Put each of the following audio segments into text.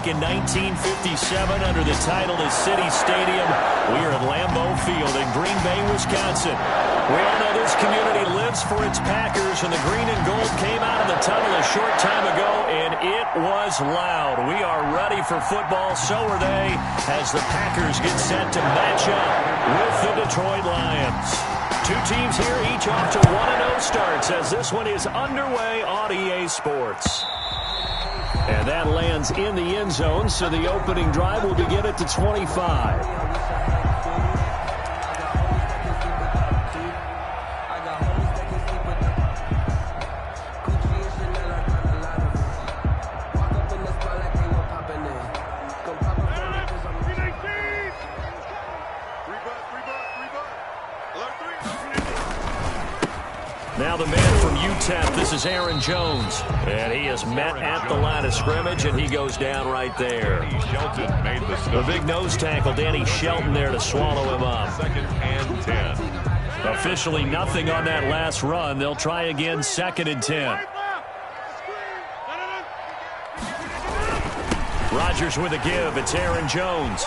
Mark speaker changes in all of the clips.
Speaker 1: back in 1957 under the title of City Stadium. We are at Lambeau Field in Green Bay, Wisconsin. We all know this community lives for its Packers, and the green and gold came out of the tunnel a short time ago, and it was loud. We are ready for football, so are they, as the Packers get set to match up with the Detroit Lions. Two teams here, each off to 1-0 starts, as this one is underway on EA Sports. And that lands in the end zone, so the opening drive will begin at the 25. Now the man from UTEP, this is Aaron Jones. And he is met at the line of scrimmage, and he goes down right there. The big nose tackle, Danny Shelton, there to swallow him up.
Speaker 2: 2nd and 10.
Speaker 1: Officially nothing on that last run. They'll try again, 2nd and 10. Rodgers with a give. It's Aaron Jones.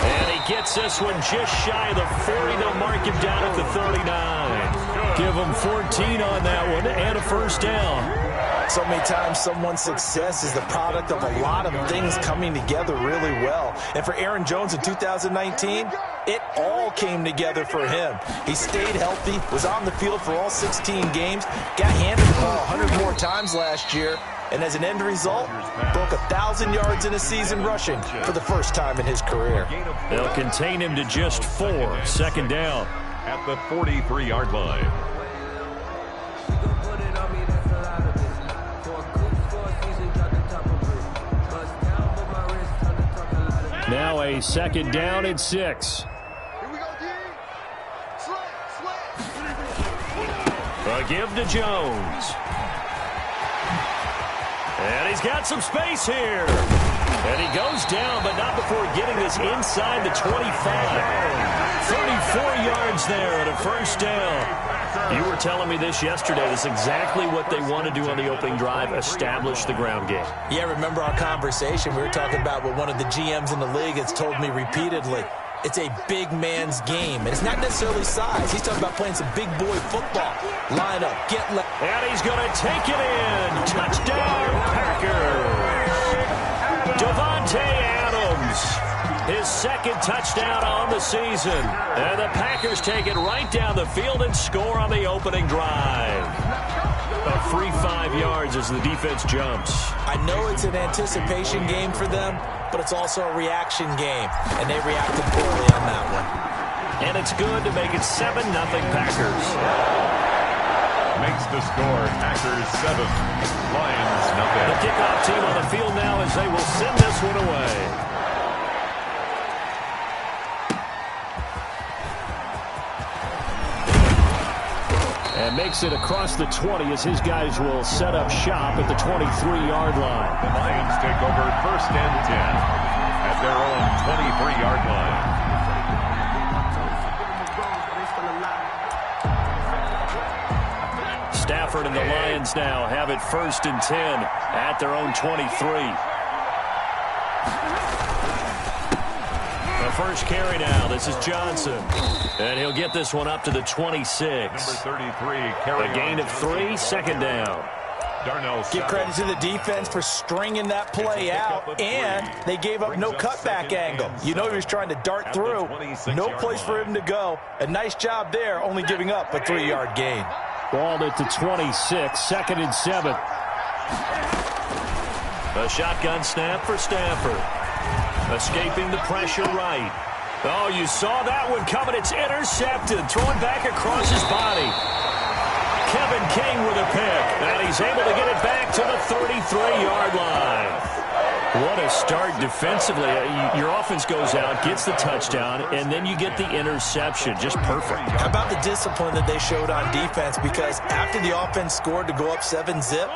Speaker 1: And he gets this one just shy of the 40. They'll mark him down at the 39. Give him 14 on that one and a first down.
Speaker 3: So many times someone's success is the product of a lot of things coming together really well. And for Aaron Jones in 2019, it all came together for him. He stayed healthy, was on the field for all 16 games, got handed the ball 100 more times last year, and as an end result, broke 1,000 yards in a season rushing for the first time in his career.
Speaker 1: They'll contain him to just 4. 2nd down.
Speaker 2: At the 43-yard line.
Speaker 1: Now a 2nd down and 6. A give to Jones. And he's got some space here. And he goes down, but not before getting this inside the 25. 34 yards there and a first down. You were telling me this yesterday. This is exactly what they want to do on the opening drive, establish the ground game.
Speaker 3: Yeah, remember our conversation? We were talking about what one of the GMs in the league has told me repeatedly. It's a big man's game, and it's not necessarily size. He's talking about playing some big boy football. Line up, get left.
Speaker 1: And he's going to take it in. Touchdown, Packers. Devontae Adams, his 2nd touchdown on the season. And the Packers take it right down the field and score on the opening drive. A free 5 yards as the defense jumps.
Speaker 3: I know it's an anticipation game for them, but it's also a reaction game, and they reacted poorly on that one.
Speaker 1: And it's good to make it 7-0 Packers.
Speaker 2: Makes the score Packers 7, Lions nothing.
Speaker 1: The kickoff team on the field now as they will send this one away. And makes it across the 20 as his guys will set up shop at the 23-yard line.
Speaker 2: The Lions take over 1st and 10 at their own 23-yard line.
Speaker 1: Stafford and the Lions now have it 1st and 10 at their own 23. The first carry now. This is Johnson. And he'll get this one up to the 26.
Speaker 2: Number 33, carry
Speaker 1: a gain of 3, 2nd down.
Speaker 3: Give credit to the defense for stringing that play out, and they gave up no cutback angle. You know he was trying to dart through. No place for him to go. A nice job there, only giving up a 3-yard gain.
Speaker 1: Balled at the 26, 2nd and 7. A shotgun snap for Stafford. Escaping the pressure right. Oh, you saw that one coming. It's intercepted. Throwing back across his body. Kevin King with a pick. And he's able to get it back to the 33-yard line. What a start defensively. Your offense goes out, gets the touchdown, and then you get the interception. Just perfect.
Speaker 3: How about the discipline that they showed on defense? Because after the offense scored to go up 7-zip,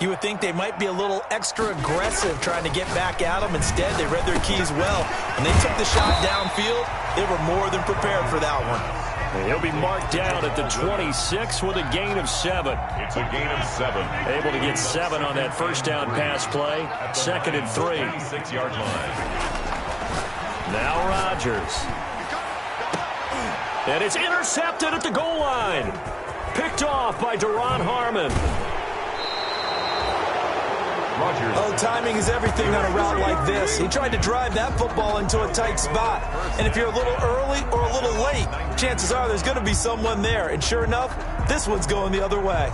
Speaker 3: you would think they might be a little extra aggressive trying to get back at them. Instead, they read their keys well. When they took the shot downfield, they were more than prepared for that one.
Speaker 1: He'll be marked down at the 26 with a gain of 7.
Speaker 2: It's a gain of 7.
Speaker 1: Able to get 7 on that first down pass play. 2nd and 3.
Speaker 2: 6-yard line.
Speaker 1: Now Rodgers. And it's intercepted at the goal line. Picked off by Deron Harmon.
Speaker 3: Oh, timing is everything on a route like this. He tried to drive that football into a tight spot. And if you're a little early or a little late, chances are there's going to be someone there. And sure enough, this one's going the other way.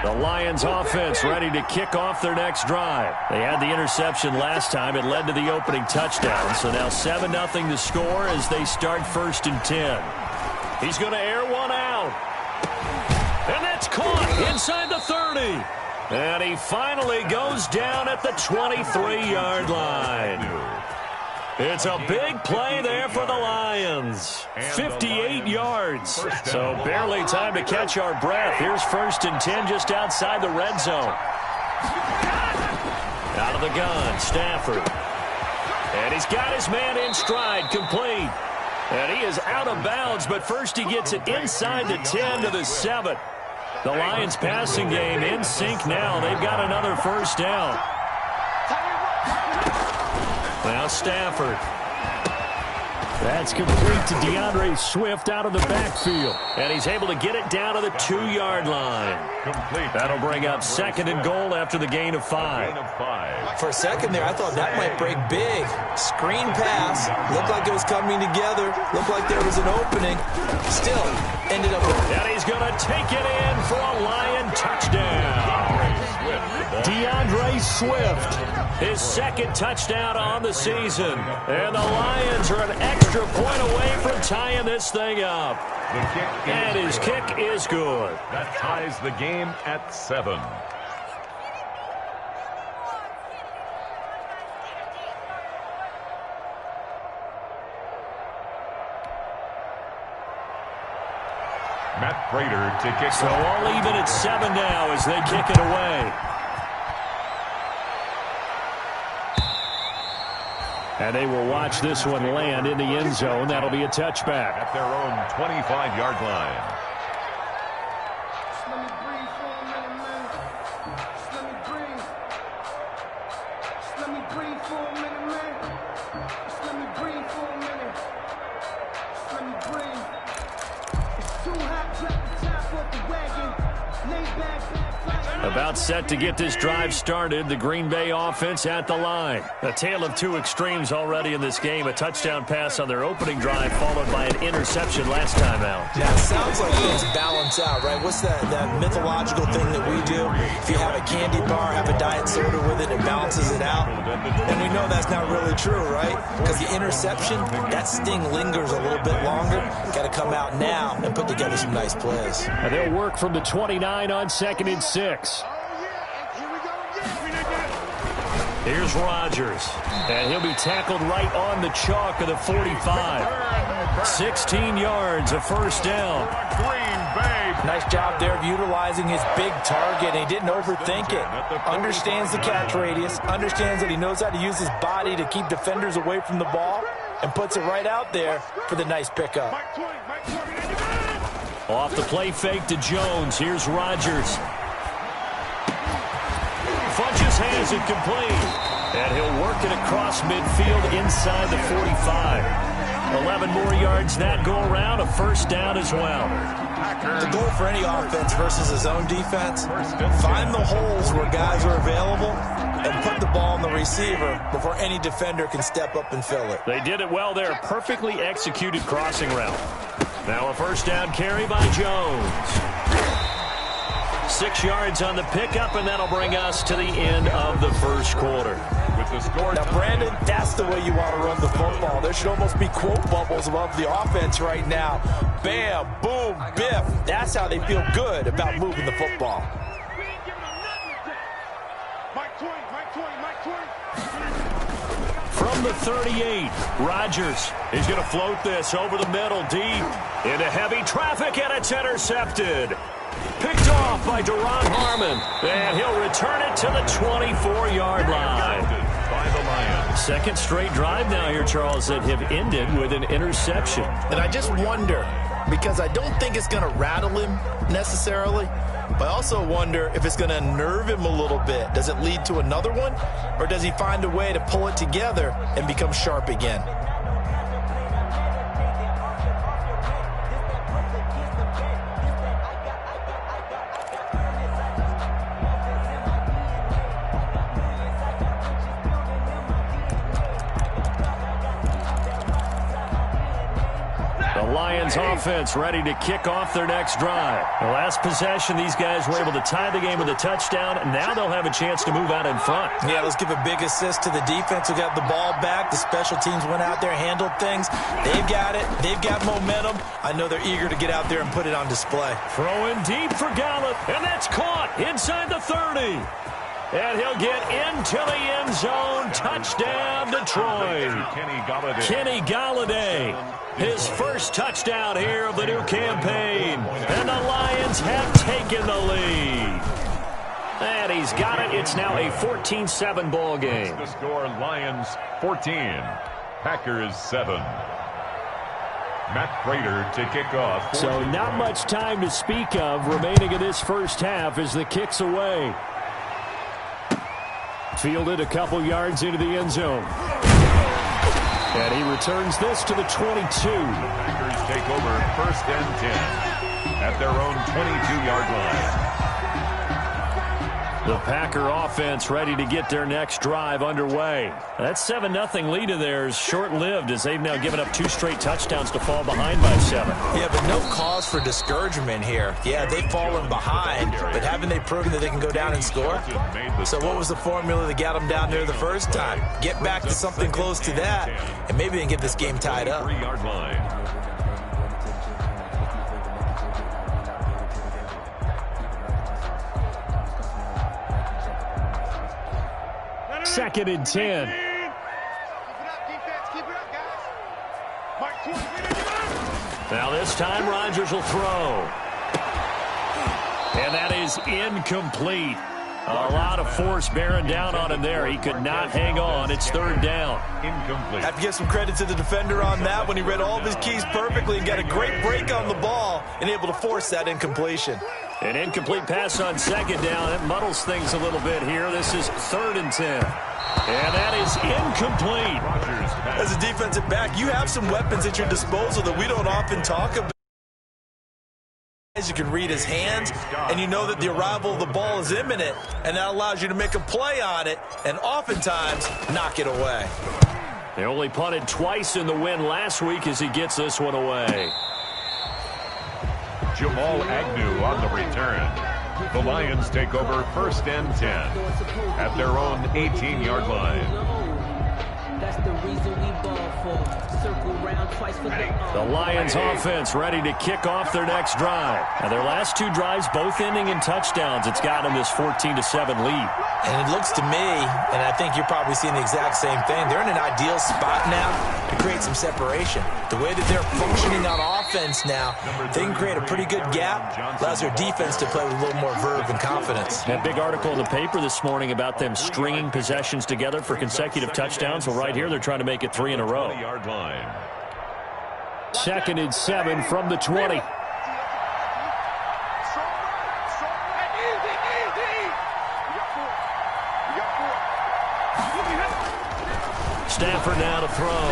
Speaker 1: The Lions offense ready to kick off their next drive. They had the interception last time. It led to the opening touchdown. So now 7-0 to score as they start 1st and 10. He's going to air one out. And that's caught inside the 30. And he finally goes down at the 23-yard line. It's a big play there for the Lions. 58 yards. So barely time to catch our breath. Here's 1st and 10 just outside the red zone. Out of the gun, Stafford. And he's got his man in stride, complete. And he is out of bounds, but first he gets it inside the 10 to the 7. The Lions passing game in sync now. They've got another first down. Now Stafford. That's complete to DeAndre Swift out of the backfield. And he's able to get it down to the 2-yard line. That'll bring up 2nd and goal after the gain of 5.
Speaker 3: For a second there, I thought that might break big. Screen pass. Looked like it was coming together. Looked like there was an opening. Still, ended up with...
Speaker 1: And he's going to take it in for a Lion touchdown. DeAndre Swift, his 2nd touchdown on the season. And the Lions are an extra point away from tying this thing up. And his kick is good.
Speaker 2: That ties the game at 7. Matt Prater to kick.
Speaker 1: So all even at 7 now as they kick it away. And they will watch this one land in the end zone. That'll be a touchback.
Speaker 2: At their own 25-yard line.
Speaker 1: About set to get this drive started. The Green Bay offense at the line. A tale of two extremes already in this game. A touchdown pass on their opening drive followed by an interception last time out.
Speaker 3: Now, it sounds like things balance out, right? What's that mythological thing that we do? If you have a candy bar, have a diet soda with it, it balances it out. And we know that's not really true, right? Because the interception, that sting lingers a little bit longer. Got to come out now and put together some nice plays.
Speaker 1: And they'll work from the 29 on 2nd and 6. Here's Rodgers, and he'll be tackled right on the chalk of the 45. 16 yards, a first down.
Speaker 3: Nice job there of utilizing his big target. He didn't overthink it. Understands the catch radius, understands that he knows how to use his body to keep defenders away from the ball, and puts it right out there for the nice pickup.
Speaker 1: Off the play fake to Jones. Here's Rodgers. Funches has it complete. And he'll work it across midfield inside the 45. 11 more yards that go around. A first down as well.
Speaker 3: The goal for any offense versus his own defense, find the holes where guys are available and put the ball on the receiver before any defender can step up and fill it.
Speaker 1: They did it well there. Perfectly executed crossing route. Now a first down carry by Jones. 6 yards on the pickup, and that'll bring us to the end of the first quarter.
Speaker 2: With the score.
Speaker 3: Now, Brandon, that's the way you want to run the football. There should almost be quote bubbles above the offense right now. Bam, boom, biff. That's how they feel good about moving the football.
Speaker 1: From the 38, Rodgers He's going to float this over the middle, deep into heavy traffic, and it's intercepted. Picked off by Duron Harmon, and he'll return it to the 24-yard line.
Speaker 2: By the Lions.
Speaker 1: Second straight drive now here, Charles, that have ended with an interception.
Speaker 3: And I just wonder, because I don't think it's going to rattle him necessarily, but I also wonder if it's going to unnerve him a little bit. Does it lead to another one, or does he find a way to pull it together and become sharp again?
Speaker 1: Lions offense ready to kick off their next drive. The last possession, these guys were able to tie the game with a touchdown, and now they'll have a chance to move out in front.
Speaker 3: Yeah, let's give a big assist to the defense who got the ball back. The special teams went out there, handled things. They've got it. They've got momentum. I know they're eager to get out there and put it on display.
Speaker 1: Throw in deep for Gallup, and that's caught inside the 30. And he'll get into the end zone. Touchdown, Detroit. Kenny Galladay. His first touchdown here of the new campaign. And the Lions have taken the lead. And he's got it. It's now a 14-7 ball game.
Speaker 2: The score, Lions 14, Packers 7. Matt Prater to kick off.
Speaker 1: So not much time to speak of remaining in this first half as the kick's away. Fielded a couple yards into the end zone. And he returns this to the 22.
Speaker 2: Packers take over 1st and 10 at their own 22-yard line.
Speaker 1: The Packer offense ready to get their next drive underway. That 7-0 lead of theirs short-lived as they've now given up 2 straight touchdowns to fall behind by 7.
Speaker 3: Yeah, but no cause for discouragement here. Yeah, they've fallen behind, but haven't they proven that they can go down and score? So what was the formula that got them down there the first time? Get back to something close to that, and maybe they can get this game tied up.
Speaker 2: 3-yard line.
Speaker 1: Second and 10. Now this time Rodgers will throw. And that is incomplete. A lot of force bearing down on him there. He could not hang on. It's 3rd down.
Speaker 2: Incomplete.
Speaker 3: Have to give some credit to the defender on that when he read all of his keys perfectly and got a great break on the ball and able to force that incompletion.
Speaker 1: An incomplete pass on 2nd down. It muddles things a little bit here. This is 3rd and 10. And that is incomplete.
Speaker 3: As a defensive back, you have some weapons at your disposal that we don't often talk about. You can read his hands, and you know that the arrival of the ball is imminent, and that allows you to make a play on it and oftentimes knock it away.
Speaker 1: They only punted twice in the win last week as he gets this one away.
Speaker 2: Jamal Agnew on the return. The Lions take over 1st and 10 at their own 18-yard line.
Speaker 4: That's the reason we ball for. Circle round twice for
Speaker 1: the Lions offense ready to kick off their next drive. Now their last 2 drives both ending in touchdowns. It's got them this 14-7 lead.
Speaker 3: And it looks to me, and I think you're probably seeing the exact same thing, they're in an ideal spot now to create some separation. The way that they're functioning on offense now, they can create a pretty good gap, allows their defense to play with a little more verve and confidence.
Speaker 1: That big article in the paper this morning about them stringing possessions together for consecutive touchdowns. Well, right here, they're trying to make it 3 in a row.
Speaker 2: 20-yard line.
Speaker 1: 2nd and 7 from the 20. Stafford now to throw.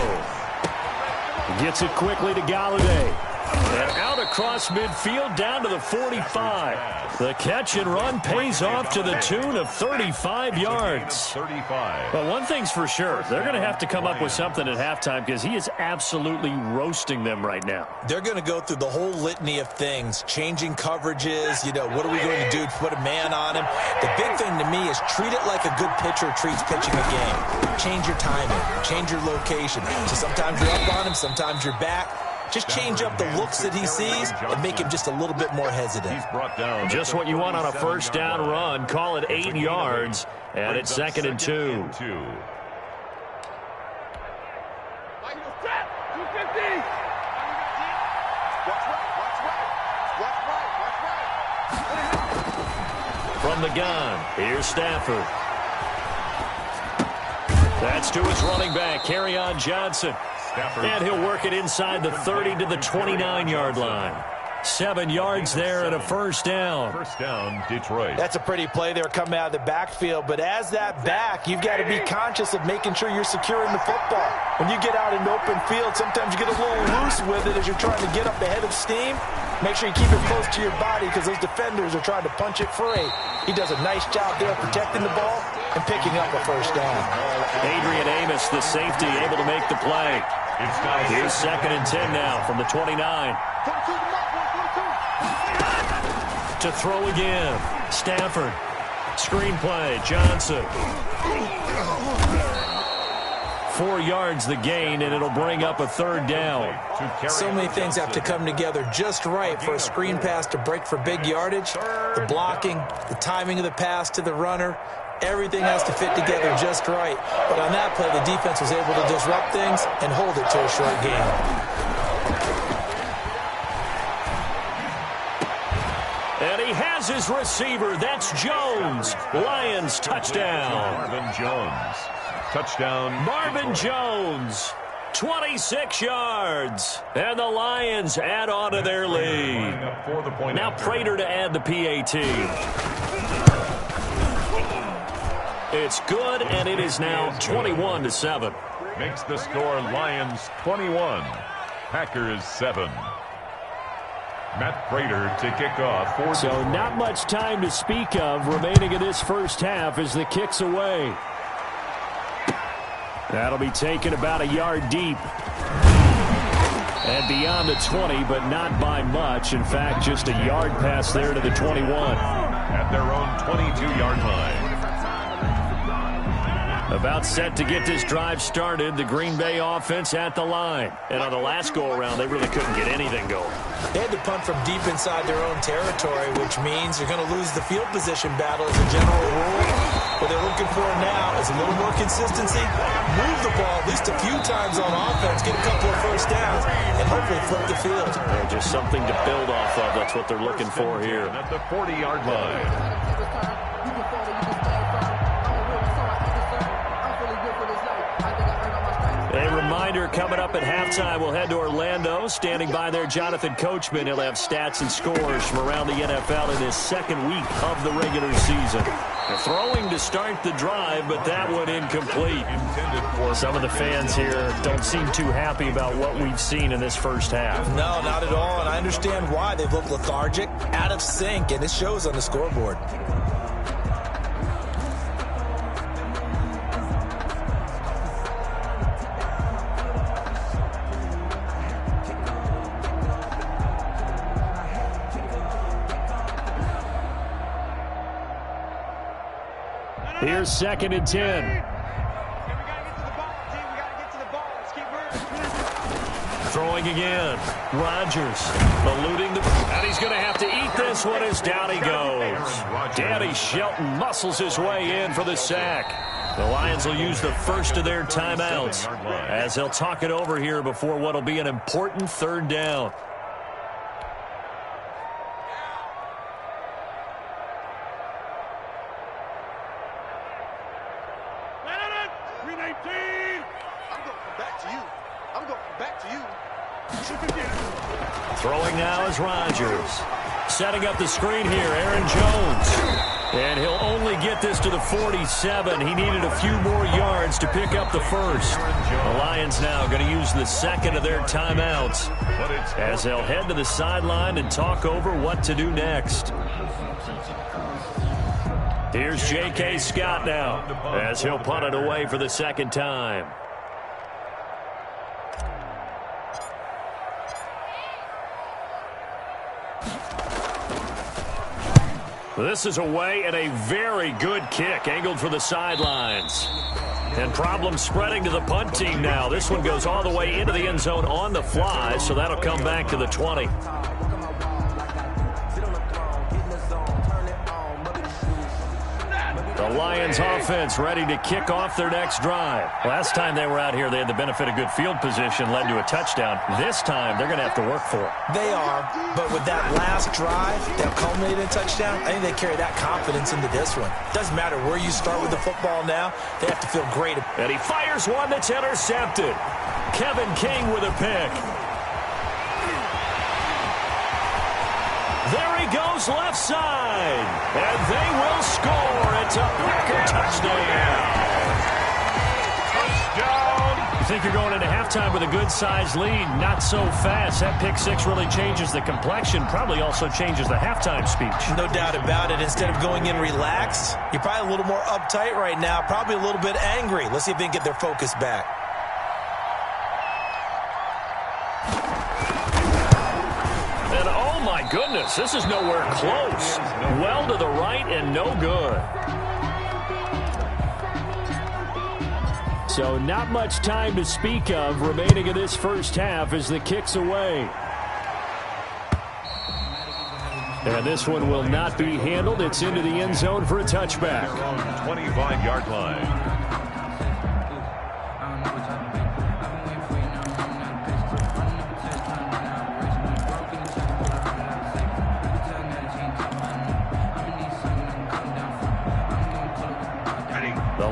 Speaker 1: Gets it quickly to Galladay. And out across midfield down to the 45. The catch and run pays off to the tune of 35 yards.
Speaker 2: 35.
Speaker 1: But one thing's for sure, they're going to have to come up with something at halftime because he is absolutely roasting them right now.
Speaker 3: They're going to go through the whole litany of things, changing coverages, what are we going to do to put a man on him? The big thing to me is treat it like a good pitcher treats pitching a game. Change your timing, change your location. So sometimes you're up on him, sometimes you're back. Just change up the looks that he sees and make him just a little bit more hesitant.
Speaker 2: He's brought down
Speaker 1: just what you want on a 1st down run. Call it 8 yards, and it's 2nd and 2. From the gun, here's Stafford. That's to his running back, Kerryon Johnson. And he'll work it inside the 30 to the 29-yard line. 7 yards there and a first down.
Speaker 2: First down, Detroit.
Speaker 3: That's a pretty play there coming out of the backfield. But as that back, you've got to be conscious of making sure you're securing the football. When you get out in open field, sometimes you get a little loose with it as you're trying to get up ahead of steam. Make sure you keep it close to your body because those defenders are trying to punch it free. He does a nice job there protecting the ball and picking up a first down.
Speaker 1: Adrian Amos, the safety, able to make the play. Here's 2nd and 10 now from the 29. To throw again. Stafford. Screen play. Johnson. 4 yards the gain, and it'll bring up a third down.
Speaker 3: So many things have to come together just right for a screen pass to break for big yardage. The blocking, the timing of the pass to the runner, everything has to fit together just right. But on that play, the defense was able to disrupt things and hold it to a short gain.
Speaker 1: And he has his receiver. That's Jones. Lions touchdown.
Speaker 2: Marvin Jones. Touchdown.
Speaker 1: Marvin Jones. 26 yards. And the Lions add on to their lead. Now Prater to add the PAT. It's good, and it is now 21-7.
Speaker 2: Makes the score Lions 21, Packers 7. Matt Prater to kick off.
Speaker 1: So not much time to speak of remaining in this first half as the kick's away. That'll be taken about a yard deep. And beyond the 20, but not by much. In fact, just a yard pass there to the 21.
Speaker 2: At their own 22-yard line.
Speaker 1: About set to get this drive started, the Green Bay offense at the line. And on the last go-around, they really couldn't get anything going.
Speaker 3: They had to punt from deep inside their own territory, which means you're going to lose the field position battle as a general rule. What they're looking for now is a little more consistency, move the ball at least a few times on offense, get a couple of first downs, and hopefully flip the field.
Speaker 1: Yeah, just something to build off of. That's what they're looking for here.
Speaker 2: At the 40-yard line.
Speaker 1: A reminder coming up at halftime, we'll head to Orlando. Standing by there, Jonathan Coachman. He'll have stats and scores from around the NFL in his second week of the regular season. Throwing to start the drive, but that one incomplete. Some of the fans here don't seem too happy about what we've seen in this first half.
Speaker 3: No, not at all, and I understand why. They've looked lethargic, out of sync, and it shows on the scoreboard.
Speaker 1: Here's 2nd and 10. Throwing again. Rodgers eluding the... And he's going to have to eat this one as down he goes. Danny Shelton muscles his way in for the sack. The Lions will use the first of their timeouts as they'll talk it over here before what will be an important third down. Throwing now is Rodgers. Setting up the screen here, Aaron Jones. And he'll only get this to the 47. He needed a few more yards to pick up the first. The Lions now going to use the second of their timeouts as they'll head to the sideline and talk over what to do next. Here's J.K. Scott now as he'll punt it away for the second time. This is away and a very good kick angled for the sidelines. And problems spreading to the punt team now. This one goes all the way into the end zone on the fly, so that'll come back to the 20. The Lions offense ready to kick off their next drive. Last time they were out here, they had the benefit of good field position, led to a touchdown. This time, they're going to have to work for it.
Speaker 3: They are, but with that last drive that culminated in a touchdown, I think they carry that confidence into this one. Doesn't matter where you start with the football now, they have to feel great.
Speaker 1: And he fires one that's intercepted. Kevin King with a pick. There he goes left side. And they will score. It's a Packer touchdown. Touchdown. You think you're going into halftime with a good-sized lead. Not so fast. That pick six really changes the complexion. Probably also changes the halftime speech.
Speaker 3: No doubt about it. Instead of going in relaxed, you're probably a little more uptight right now. Probably a little bit angry. Let's see if they can get their focus back.
Speaker 1: My goodness, this is nowhere close. Well to the right and no good. So not much time to speak of remaining in this first half as the kick's away. And this one will not be handled. It's into the end zone for a touchback.
Speaker 2: 25-yard line.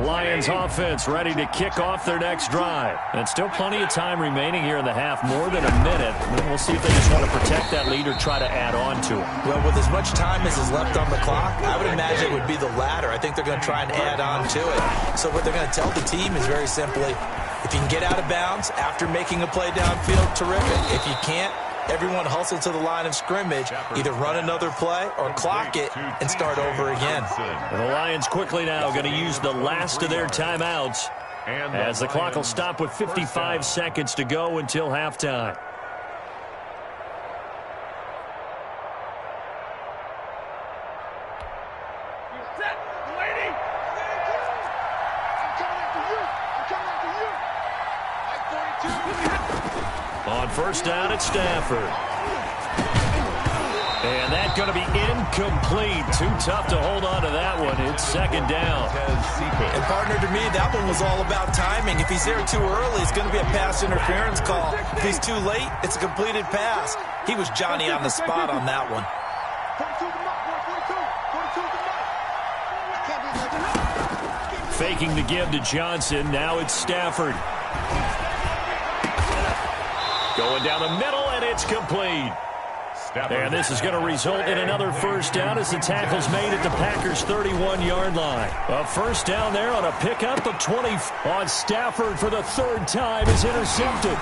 Speaker 1: Lions offense ready to kick off their next drive. And still plenty of time remaining here in the half, more than a minute. We'll see if they just want to protect that lead or try to add on to it.
Speaker 3: Well, with as much time as is left on the clock, I would imagine it would be the latter. I think they're going to try and add on to it. So what they're going to tell the team is very simply, if you can get out of bounds after making a play downfield, terrific. If you can't, everyone hustle to the line of scrimmage, either run another play or clock it and start over again.
Speaker 1: And the Lions quickly now going to use the last of their timeouts as the clock will stop with 55 seconds to go until halftime. On first down, it's Stafford. And that's going to be incomplete. Too tough to hold on to that one. It's second down.
Speaker 3: And partner, to me, that one was all about timing. If he's there too early, it's going to be a pass interference call. If he's too late, it's a completed pass. He was Johnny on the spot on that one.
Speaker 1: Faking the give to Johnson. Now it's Stafford. Going down the middle, and it's complete. And this is going to result in another first down as the tackle's made at the Packers' 31-yard line. A first down there on a pickup of 20 on Stafford for the third time is intercepted.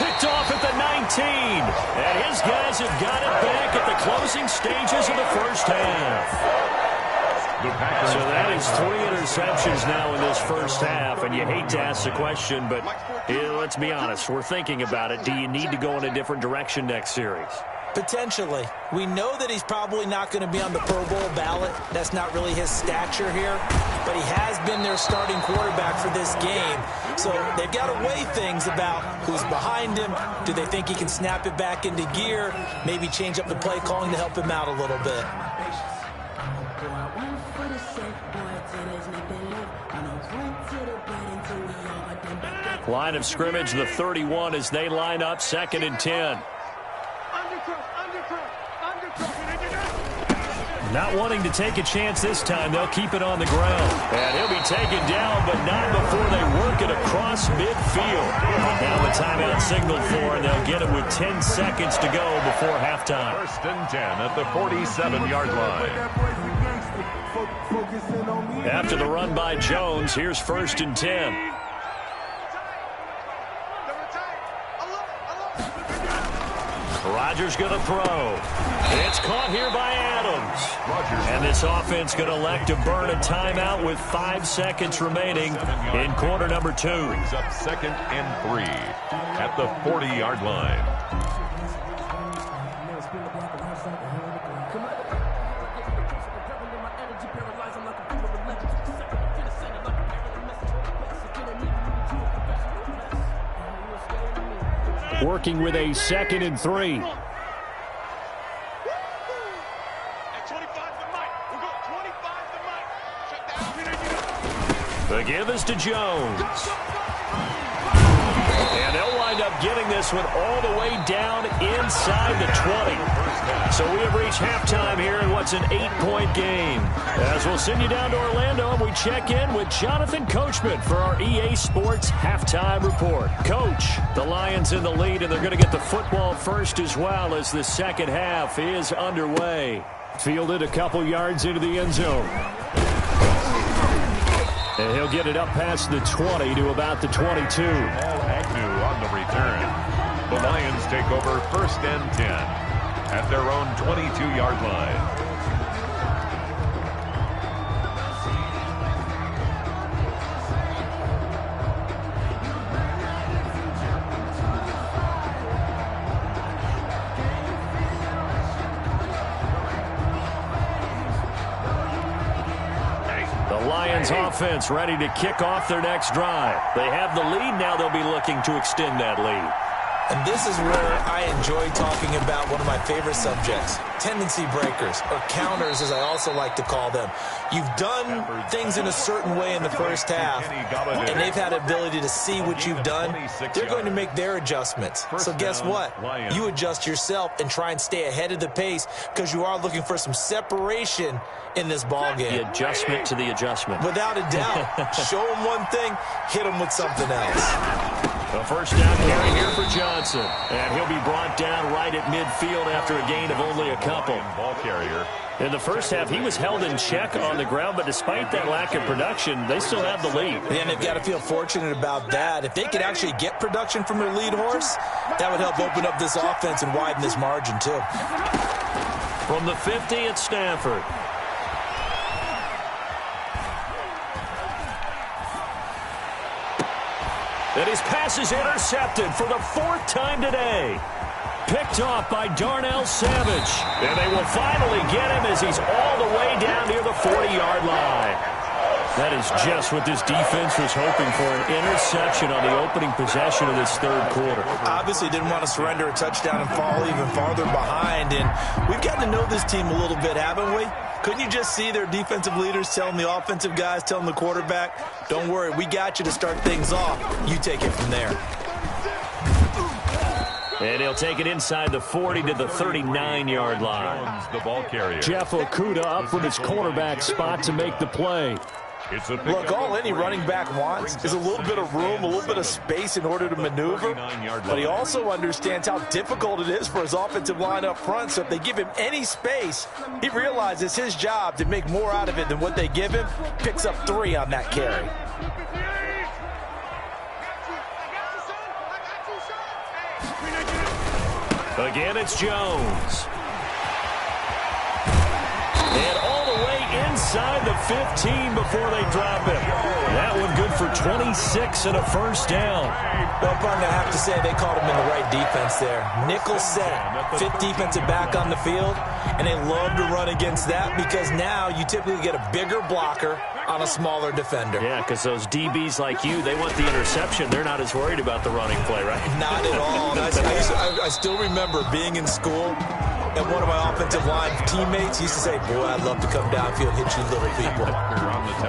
Speaker 1: Picked off at the 19. And his guys have got it back at the closing stages of the first half. So that is 3 interceptions now in this first half, and you hate to ask the question, but let's be honest, we're thinking about it. Do you need to go in a different direction next series?
Speaker 3: Potentially. We know that he's probably not going to be on the Pro Bowl ballot. That's not really his stature here, but he has been their starting quarterback for this game. So they've got to weigh things about who's behind him. Do they think he can snap it back into gear? Maybe change up the play calling to help him out a little bit.
Speaker 1: Line of scrimmage, the 31 as they line up, 2nd and 10. Not wanting to take a chance this time, they'll keep it on the ground. And he'll be taken down, but not before they work it across midfield. Now the timeout signaled for, and they'll get it with 10 seconds to go before halftime.
Speaker 2: 1st and 10 at the 47-yard line.
Speaker 1: After the run by Jones, here's 1st and 10. Rodgers going to throw. It's caught here by Adams. And this offense going to elect to burn a timeout with 5 seconds remaining in quarter number 2.
Speaker 2: Brings up 2nd and 3 at the 40-yard line.
Speaker 1: Working with a 2nd and 3. The give is to Jones. And they'll wind up getting this one all the way down inside the 20. So we have reached halftime here in what's an 8-point game. As we'll send you down to Orlando, and we check in with Jonathan Coachman for our EA Sports Halftime Report. Coach, the Lions in the lead, and they're going to get the football first as well as the second half is underway. Fielded a couple yards into the end zone. And he'll get it up past the 20 to about the 22.
Speaker 2: Agnew on the return. The Lions take over 1st and 10 at their own 22-yard line.
Speaker 1: Offense ready to kick off their next drive. They have the lead. Now they'll be looking to extend that lead.
Speaker 3: And this is where I enjoy talking about one of my favorite subjects, tendency breakers, or counters as I also like to call them. You've done things in a certain way in the first half, and they've had the ability to see what you've done. They're going to make their adjustments. So guess what? You adjust yourself and try and stay ahead of the pace because you are looking for some separation in this ball game.
Speaker 1: The adjustment to the adjustment.
Speaker 3: Without a doubt. Show them one thing, hit them with something else.
Speaker 1: A first down carry here for Johnson. And he'll be brought down right at midfield after a gain of only a couple.
Speaker 2: Ball carrier.
Speaker 1: In the first half, he was held in check on the ground, but despite that lack of production, they still have the lead.
Speaker 3: And they've got to feel fortunate about that. If they could actually get production from their lead horse, that would help open up this offense and widen this margin, too.
Speaker 1: From the 50, it's Stanford. And his pass is intercepted for the 4th time today. Picked off by Darnell Savage. And they will finally get him as he's all the way down near the 40-yard line. That is just what this defense was hoping for, an interception on the opening possession of this third quarter.
Speaker 3: Obviously didn't want to surrender a touchdown and fall even farther behind. And we've gotten to know this team a little bit, haven't we? Couldn't you just see their defensive leaders telling the offensive guys, telling the quarterback, don't worry, we got you to start things off. You take it from there.
Speaker 1: And he'll take it inside the 40 to the 39-yard line.
Speaker 2: Jones, the ball carrier.
Speaker 1: Jeff Okudah up from his cornerback spot to make the play.
Speaker 3: Look, all any running back wants is a little bit of room, a little bit of space in order to maneuver. But he also understands how difficult it is for his offensive line up front. So if they give him any space, he realizes his job to make more out of it than what they give him. Picks up 3 on that carry.
Speaker 1: Again, it's Jones. And all the way inside the 15 before they drop him. That one good for 26 and a first down.
Speaker 3: Well, partner, I have to say they called him in the right defense there. Nickel set, 5th defensive back on the field, and they love to run against that because now you typically get a bigger blocker on a smaller defender.
Speaker 1: Yeah, because those DBs like you, they want the interception. They're not as worried about the running play, right?
Speaker 3: Not at all. I still remember being in school, and one of my offensive line teammates used to say, boy, I'd love to come downfield and hit you little people.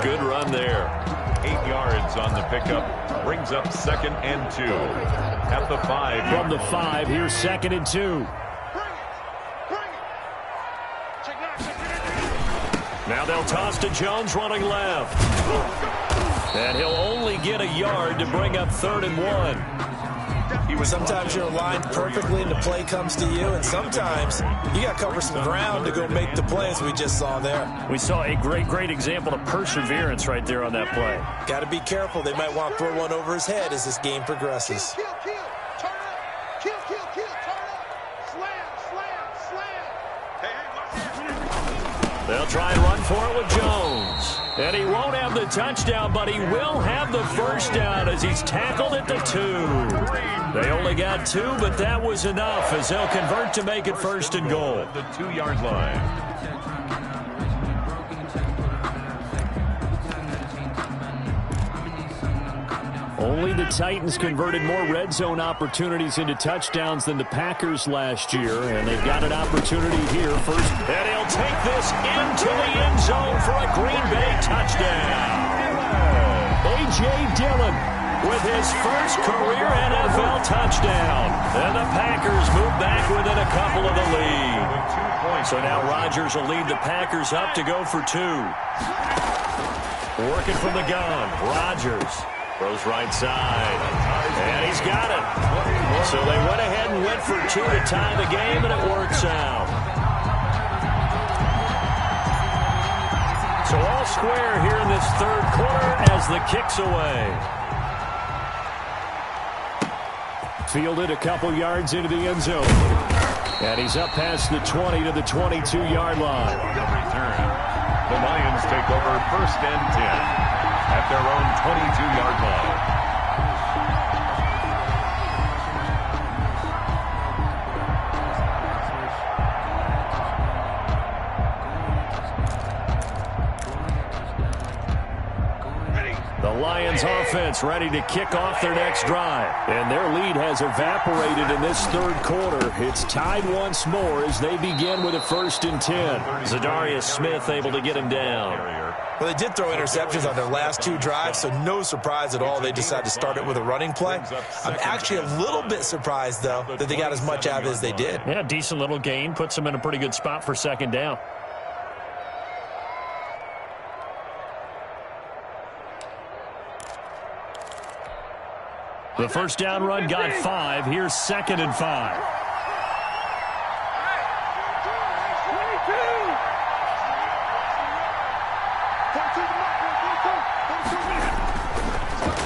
Speaker 1: Good run there.
Speaker 2: 8 yards on the pickup. Brings up 2nd and 2. At the 5.
Speaker 1: From the 5, here's 2nd and 2. Now they'll toss to Jones running left. And he'll only get a yard to bring up 3rd and 1.
Speaker 3: Sometimes you're aligned perfectly and the play comes to you, and sometimes you got to cover some ground to go make the play, as we just saw there.
Speaker 1: We saw a great example of perseverance right there on that play.
Speaker 3: Got to be careful. They might want to throw one over his head as this game progresses.
Speaker 1: They'll try and run for it with Jones. And he won't have the touchdown, but he will have the first down as he's tackled at the 2. They only got 2, but that was enough as they'll convert to make it 1st and goal.
Speaker 2: The 2-yard line.
Speaker 1: Only the Titans converted more red zone opportunities into touchdowns than the Packers last year, and they've got an opportunity here first. And he'll take this into the end zone for a Green Bay touchdown. A.J. Dillon with his first career NFL touchdown. And the Packers move back within a couple of the lead. So now Rodgers will lead the Packers up to go for 2. Working from the gun. Rodgers throws right side. And he's got it. So they went ahead and went for 2 to tie the game, and it works out. So all square here in this third quarter as the kick's away. Fielded a couple yards into the end zone. And he's up past the 20 to the 22-yard line.
Speaker 2: The Lions take over first and 10 at their own 22-yard line.
Speaker 1: The Lions offense ready to kick off their next drive. And their lead has evaporated in this third quarter. It's tied once more as they begin with a 1st and 10. Zadarius Smith able to get him down.
Speaker 3: Well, they did throw interceptions on their last 2 drives, so no surprise at all they decided to start it with a running play. I'm actually a little bit surprised, though, that they got as much out of it as they did.
Speaker 1: Yeah, decent little gain. Puts them in a pretty good spot for 2nd down. The first down run got 5. Here's 2nd and 5.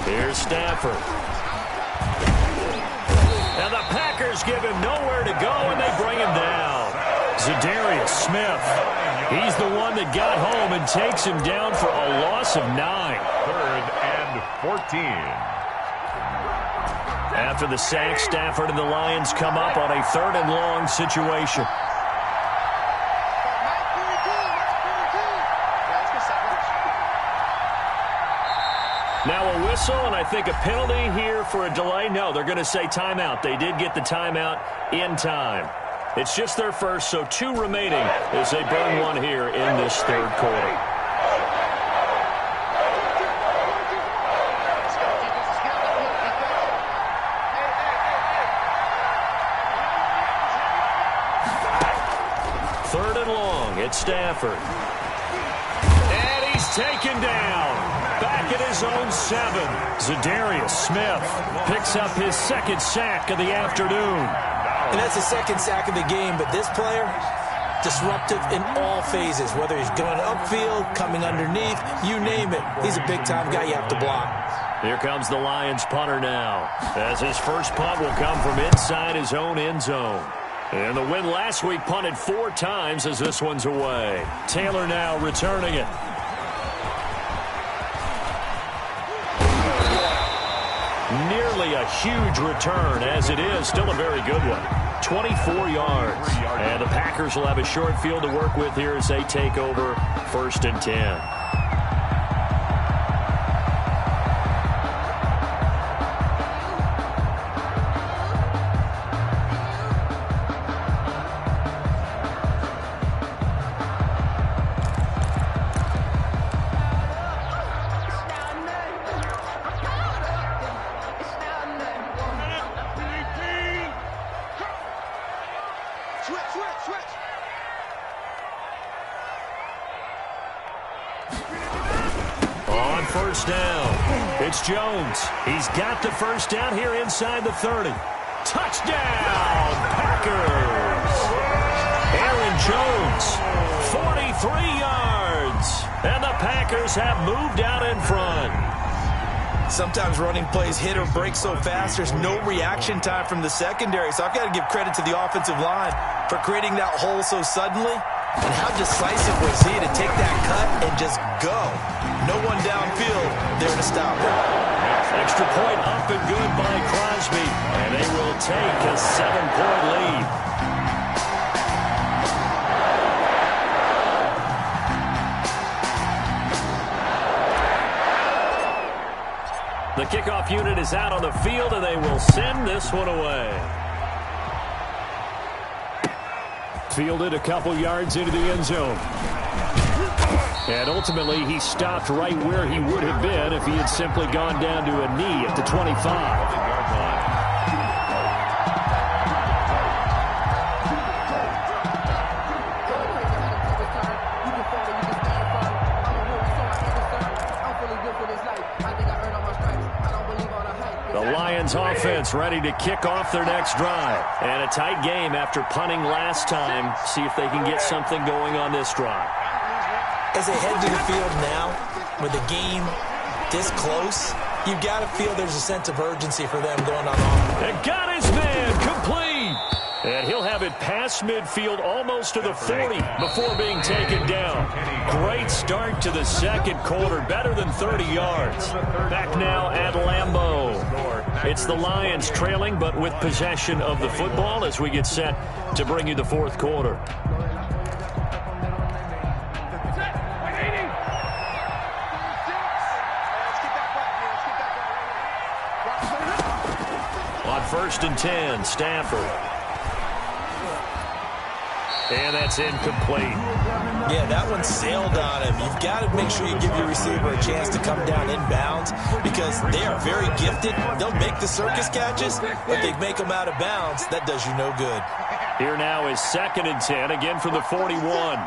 Speaker 1: Here's Stafford. And the Packers give him nowhere to go, and they bring him down. Zadarius Smith. He's the one that got home and takes him down for a loss of 9.
Speaker 2: 3rd and 14.
Speaker 1: After the sack, Stafford and the Lions come up on a 3rd and long situation. Now a whistle, and I think a penalty here for a delay. No, they're going to say timeout. They did get the timeout in time. It's just their first, so 2 remaining as they burn 1 here in this third quarter. It's Stafford. And he's taken down. Back at his own 7. Zadarius Smith picks up his 2nd sack of the afternoon.
Speaker 3: And that's the 2nd sack of the game, but this player, disruptive in all phases, whether he's going upfield, coming underneath, you name it. He's a big-time guy you have to block.
Speaker 1: Here comes the Lions punter now, as his first punt will come from inside his own end zone. And the win last week punted 4 times as this one's away. Taylor now returning it. Nearly a huge return, as it is still a very good one. 24 yards. And the Packers will have a short field to work with here as they take over 1st and 10. On 1st down, it's Jones. He's got the 1st down here inside the 30. Touchdown, Packers! Aaron Jones, 43 yards. And the Packers have moved out in front.
Speaker 3: Sometimes running plays hit or break so fast, there's no reaction time from the secondary. So I've got to give credit to the offensive line for creating that hole so suddenly. And how decisive was he to take that cut and just go? No one downfield there to stop him.
Speaker 1: Extra point up and good by Crosby. And they will take a 7-point lead. The kickoff unit is out on the field, and they will send this one away. Fielded a couple yards into the end zone. And ultimately, he stopped right where he would have been if he had simply gone down to a knee at the 25. The Lions offense ready to kick off their next drive. And a tight game after punting last time. See if they can get something going on this drive.
Speaker 3: As they head to the field now, with the game this close, you've got to feel there's a sense of urgency for them going on offense.
Speaker 1: And got his man complete. And he'll have it past midfield almost to the 40 before being taken down. Great start to the second quarter, better than 30 yards. Back now at Lambeau. It's the Lions trailing, but with possession of the football as we get set to bring you the fourth quarter. On 1st and 10, Stafford. And that's incomplete.
Speaker 3: Yeah, that one sailed on him. You've got to make sure you give your receiver a chance to come down inbounds because they are very gifted. They'll make the circus catches, but they make them out of bounds. That does you no good.
Speaker 1: Here now is 2nd and 10, again from the 41.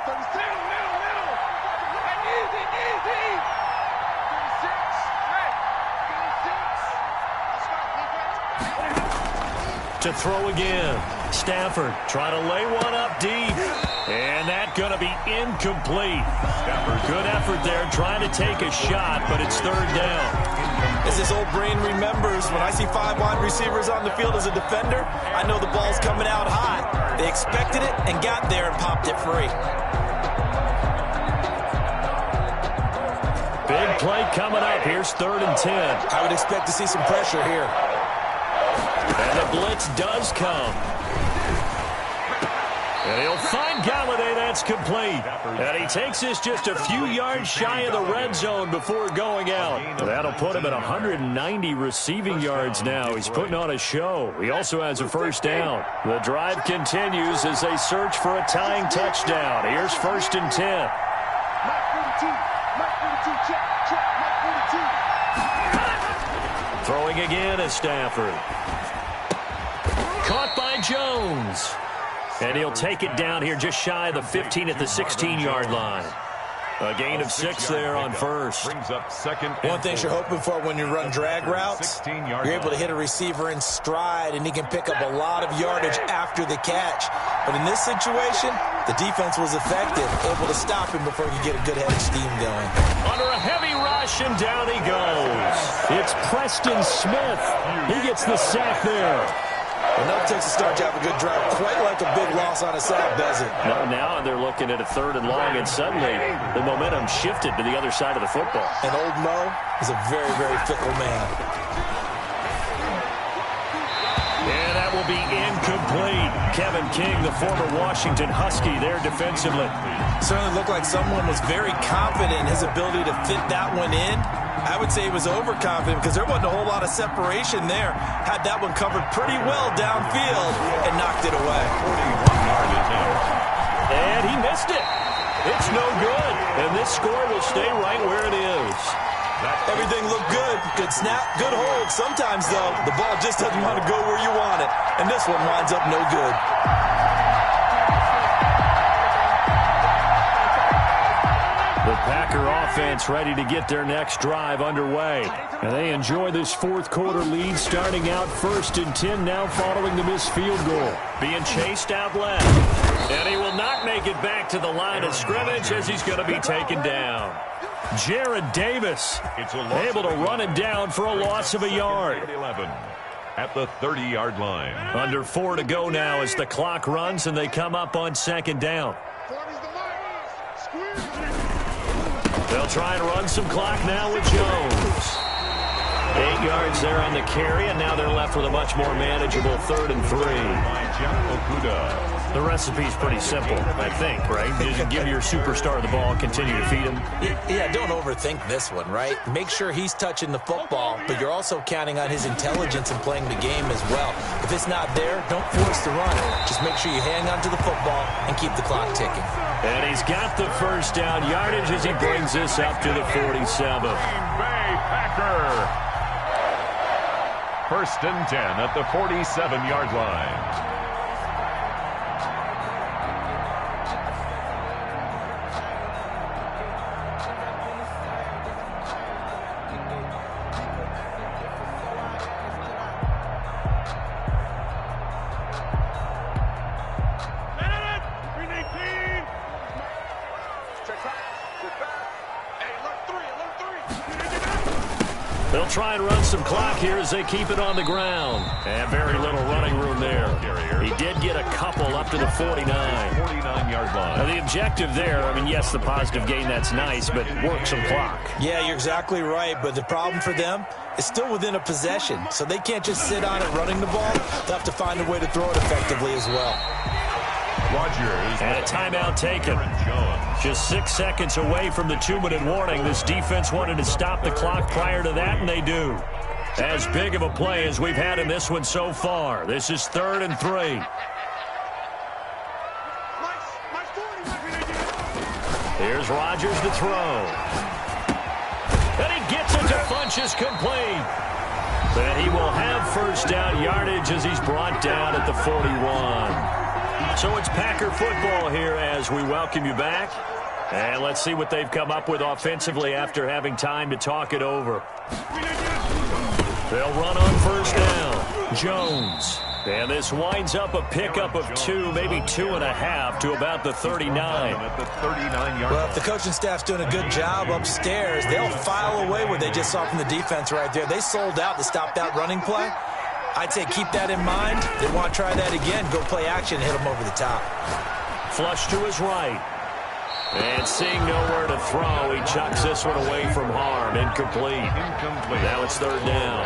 Speaker 1: To throw again. Stafford trying to lay one up deep. And that's going to be incomplete. Good effort there trying to take a shot, but it's 3rd down.
Speaker 3: As his old brain remembers, when I see 5 wide receivers on the field as a defender, I know the ball's coming out hot. They expected it and got there and popped it free.
Speaker 1: Big play coming up. Here's 3rd and 10.
Speaker 3: I would expect to see some pressure here.
Speaker 1: And the blitz does come. And he'll find Galladay. That's complete. And he takes this just a few yards shy of the red zone before going out. That'll put him at 190 receiving yards now. He's putting on a show. He also has a 1st down. The drive continues as they search for a tying touchdown. Here's 1st and 10. Throwing again is Stafford. Caught by Jones. And he'll take it down here just shy of the 15 at the 16-yard line. A gain of 6 there on 1st.
Speaker 2: Brings up 2nd.
Speaker 3: One thing you're hoping for when you run drag routes, you're able to hit a receiver in stride, and he can pick up a lot of yardage after the catch. But in this situation, the defense was effective, able to stop him before he could get a good head of steam going.
Speaker 1: Under a heavy rush, and down he goes. It's Preston Smith. He gets the sack there.
Speaker 3: Enough takes a start to have a good drive. Quite like a big loss on a sack, does it?
Speaker 1: No, now they're looking at a 3rd and long, and suddenly the momentum shifted to the other side of the football.
Speaker 3: And old Mo is a very, very fickle man.
Speaker 1: And that will be incomplete. Kevin King, the former Washington Husky, there defensively.
Speaker 3: Certainly looked like someone was very confident in his ability to fit that one in. I would say he was overconfident because there wasn't a whole lot of separation there. Had that one covered pretty well downfield and knocked it away.
Speaker 2: 41-yard attempt.
Speaker 1: And he missed it. It's no good. And this score will stay right where it is.
Speaker 3: Everything looked good. Good snap, good hold. Sometimes, though, the ball just doesn't want to go where you want it. And this one winds up no good.
Speaker 1: The Packer offense ready to get their next drive underway. And they enjoy this 4th quarter lead starting out 1st and 10 now following the missed field goal. Being chased out left. And he will not make it back to the line of scrimmage as he's going to be taken down. Jared Davis able to run it down for a loss of a yard.
Speaker 2: 11 at the 30-yard line.
Speaker 1: Under 4 to go now as the clock runs and they come up on 2nd down. They'll try and run some clock now with Jones. A 8 yards there on the carry, and now they're left with a much more manageable 3rd and 3. The recipe's pretty simple, I think, right? You just give your superstar the ball, continue to feed him.
Speaker 3: Yeah, don't overthink this one, right? Make sure he's touching the football, but you're also counting on his intelligence in playing the game as well. If it's not there, don't force the run. Just make sure you hang on to the football and keep the clock ticking.
Speaker 1: And he's got the first down yardage as he brings this up to the 47.
Speaker 2: Green Bay Packer. 1st and 10 at the 47-yard line.
Speaker 1: They'll try and run some clock here as they keep it on the ground. And very little running room there. He did get a couple up to the 49.
Speaker 2: 49-yard line.
Speaker 1: Now, the objective there, I mean, yes, the positive gain, that's nice, but work some clock.
Speaker 3: Yeah, you're exactly right, but the problem for them is still within a possession, so they can't just sit on it running the ball. They'll have to find a way to throw it effectively as well.
Speaker 2: Rodgers.
Speaker 1: And a timeout taken. Just 6 seconds away from the 2-minute warning. This defense wanted to stop the clock prior to that, and they do. As big of a play as we've had in this one so far. This is 3rd and 3. Here's Rodgers to throw. And he gets it to Funchess complete. And he will have first down yardage as he's brought down at the 41. So it's Packer football here as we welcome you back. And let's see what they've come up with offensively after having time to talk it over. They'll run on first down. Jones. And this winds up a pickup of 2, maybe 2.5 to about the 39.
Speaker 2: At the 39-yard.
Speaker 3: Well, if the coaching staff's doing a good job upstairs, they'll file away what they just saw from the defense right there. They sold out to stop that running play. I'd say keep that in mind. They want to try that again. Go play action, hit them over the top.
Speaker 1: Flush to his right. And seeing nowhere to throw, he chucks this one away from harm. Incomplete. Now it's 3rd down.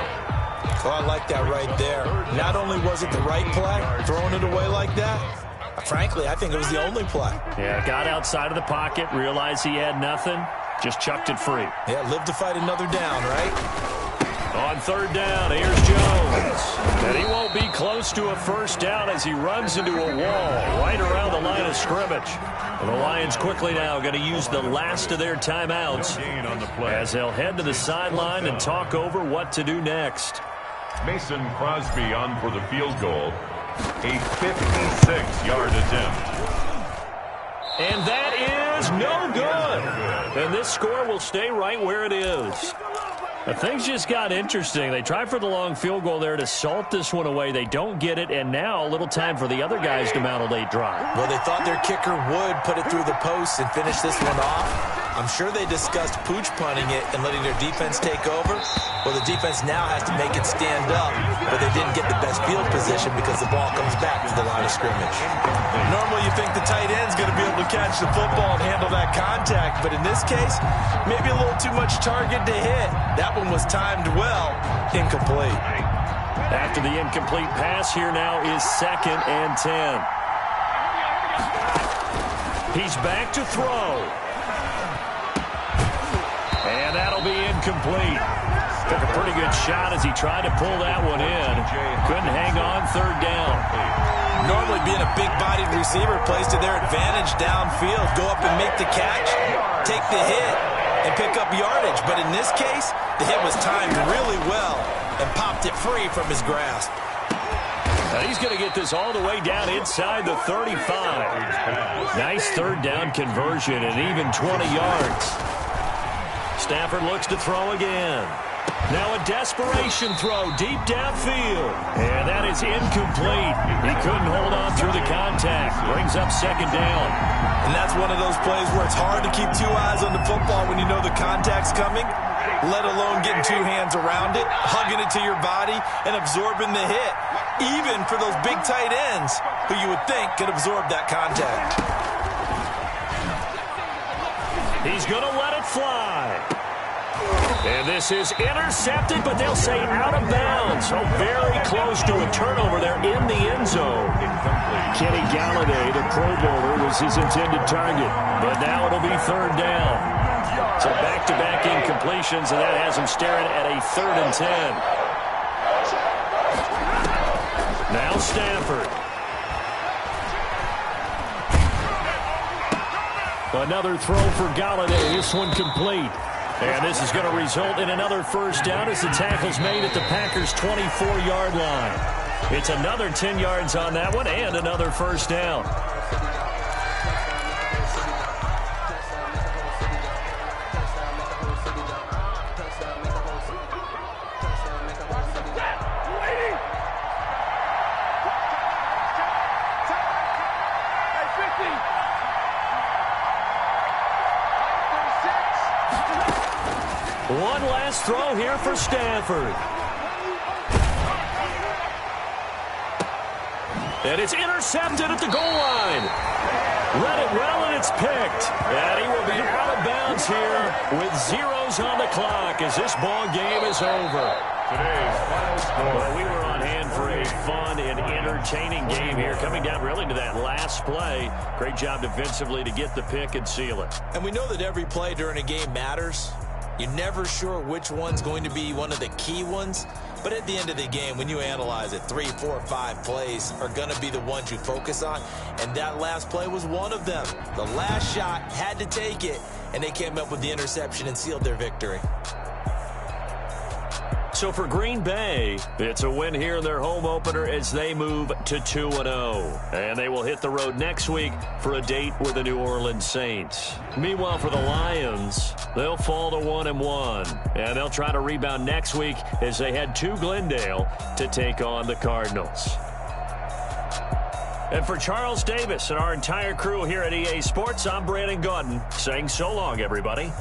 Speaker 3: Oh, I like that right there. Not only was it the right play, throwing it away like that, frankly, I think it was the only play.
Speaker 1: Yeah, got outside of the pocket, realized he had nothing, just chucked it free.
Speaker 3: Yeah, live to fight another down, right?
Speaker 1: On 3rd down, here's Jones. And he won't be close to a first down as he runs into a wall right around the line of scrimmage. And the Lions quickly now going to use the last of their timeouts as they'll head to the sideline and talk over what to do next.
Speaker 2: Mason Crosby on for the field goal. A 56-yard attempt.
Speaker 1: And that is no good. And this score will stay right where it is. But things just got interesting. They tried for the long field goal there to salt this one away. They don't get it, and now a little time for the other guys to mount a late drive.
Speaker 3: Well, they thought their kicker would put it through the post and finish this one off. I'm sure they discussed pooch punting it and letting their defense take over. Well, the defense now has to make it stand up, but they didn't get the best field position because the ball comes back to the line of scrimmage. Normally, you think the tight end's going to be able to catch the football and handle that contact, but in this case, maybe a little too much target to hit. That one was timed well, incomplete.
Speaker 1: After the incomplete pass, here now is 2nd and 10. He's back to throw. And that'll be incomplete. Took a pretty good shot as he tried to pull that one in. Couldn't hang on 3rd down.
Speaker 3: Normally being a big-bodied receiver plays to their advantage downfield. Go up and make the catch, take the hit, and pick up yardage. But in this case, the hit was timed really well and popped it free from his grasp.
Speaker 1: Now he's going to get this all the way down inside the 35. Nice 3rd down conversion and even 20 yards. Stafford looks to throw again. Now a desperation throw deep downfield. And that is incomplete. He couldn't hold on through the contact. Brings up 2nd down.
Speaker 3: And that's one of those plays where it's hard to keep 2 eyes on the football when you know the contact's coming, let alone getting 2 hands around it, hugging it to your body, and absorbing the hit. Even for those big tight ends who you would think could absorb that contact.
Speaker 1: He's going to let it fly. And this is intercepted, but they'll say out of bounds. So very close to a turnover there in the end zone.
Speaker 2: Incomplete.
Speaker 1: Kenny Galladay, the Pro Bowler, was his intended target. But now it'll be third down. So back-to-back incompletions, and that has him staring at a 3rd and 10. Now Stafford. Another throw for Galladay. This one complete. And this is going to result in another first down as the tackle's made at the Packers' 24-yard line. It's another 10 yards on that one and another first down. One last throw here for Stafford. And it's intercepted at the goal line. Read it well, and it's picked. And he will be out of bounds here with zeros on the clock as this ball game is over.
Speaker 2: Today's final score.
Speaker 1: Well, we were on hand for a fun and entertaining game here, coming down really to that last play. Great job defensively to get the pick and seal it.
Speaker 3: And we know that every play during a game matters. You're never sure which one's going to be one of the key ones. But at the end of the game, when you analyze it, 3, 4, 5 plays are going to be the ones you focus on. And that last play was one of them. The last shot had to take it, and they came up with the interception and sealed their victory.
Speaker 1: So for Green Bay, it's a win here in their home opener as they move to 2-0. And they will hit the road next week for a date with the New Orleans Saints. Meanwhile, for the Lions, they'll fall to 1-1. And they'll try to rebound next week as they head to Glendale to take on the Cardinals. And for Charles Davis and our entire crew here at EA Sports, I'm Brandon Gaudin saying so long, everybody.